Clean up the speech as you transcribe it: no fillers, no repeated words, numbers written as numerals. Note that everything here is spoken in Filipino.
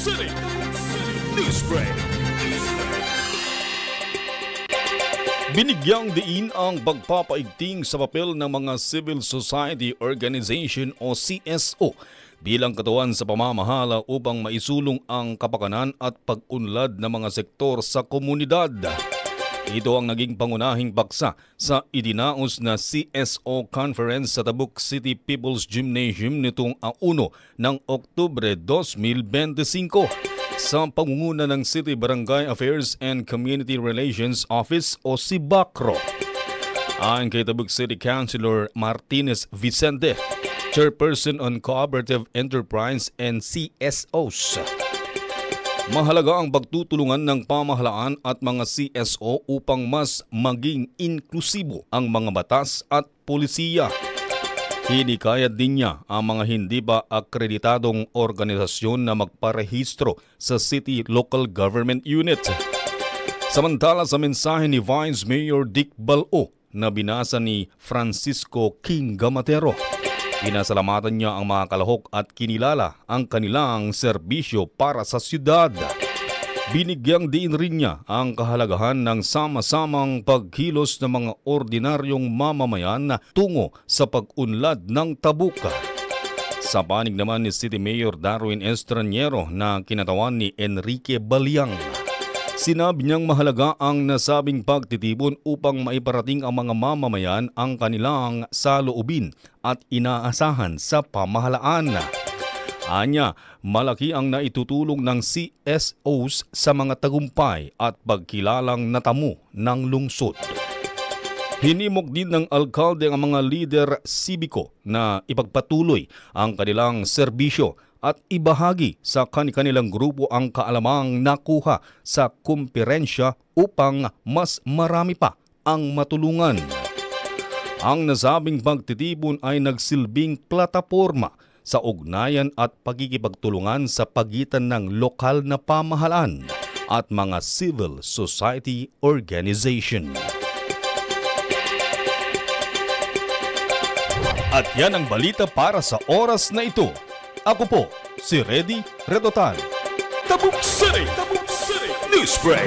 City Newsbreak. Binigyang diin ang pagpapaigting sa papel ng mga civil society organization o CSO bilang katuwan sa pamamahala upang maisulong ang kapakanan at pag-unlad ng mga sektor sa komunidad. Ito ang naging pangunahing paksa sa idinaos na CSO Conference sa Tabuk City People's Gymnasium nitong 1 ng Oktubre 2025 sa pangunguna ng City Barangay Affairs and Community Relations Office o CBACRO. Ayon kay Tabuk City Councilor Martinez Vicente, Chairperson on Cooperative Enterprise and CSOs, mahalaga ang pagtutulungan ng pamahalaan at mga CSO upang mas maging inklusibo ang mga batas at polisiya. Hinikayat din niya ang mga hindi pa akreditadong organisasyon na magparehistro sa City Local Government Unit. Samantala sa mensahe ni Vice Mayor Dick Balao na binasa ni Francisco King Gamatero, pinasalamatan niya ang mga kalahok at kinilala ang kanilang serbisyo para sa siyudad. Binigyang diin rin niya ang kahalagahan ng sama-samang pagkilos ng mga ordinaryong mamamayan na tungo sa pag-unlad ng Tabuk. Sa panig naman ni City Mayor Darwin Estraniero na kinatawan ni Enrique Baliang, sinabi niyang mahalaga ang nasabing pagtitipon upang maiparating ang mga mamamayan ang kanilang saloobin at inaasahan sa pamahalaan. Anya, malaki ang naitutulong ng CSOs sa mga tagumpay at pagkilalang natamo ng lungsod. Hinimok din ng alkalde ang mga lider sibiko na ipagpatuloy ang kanilang serbisyo at ibahagi sa kanilang grupo ang kaalamang nakuha sa kumperensya upang mas marami pa ang matulungan. Ang nasabing pagtitipon ay nagsilbing plataporma sa ugnayan at pagkikipagtulungan sa pagitan ng lokal na pamahalaan at mga civil society organization. At yan ang balita para sa oras na ito. Ako po, si Reddy Redotan. Tabuk City Newsbreak.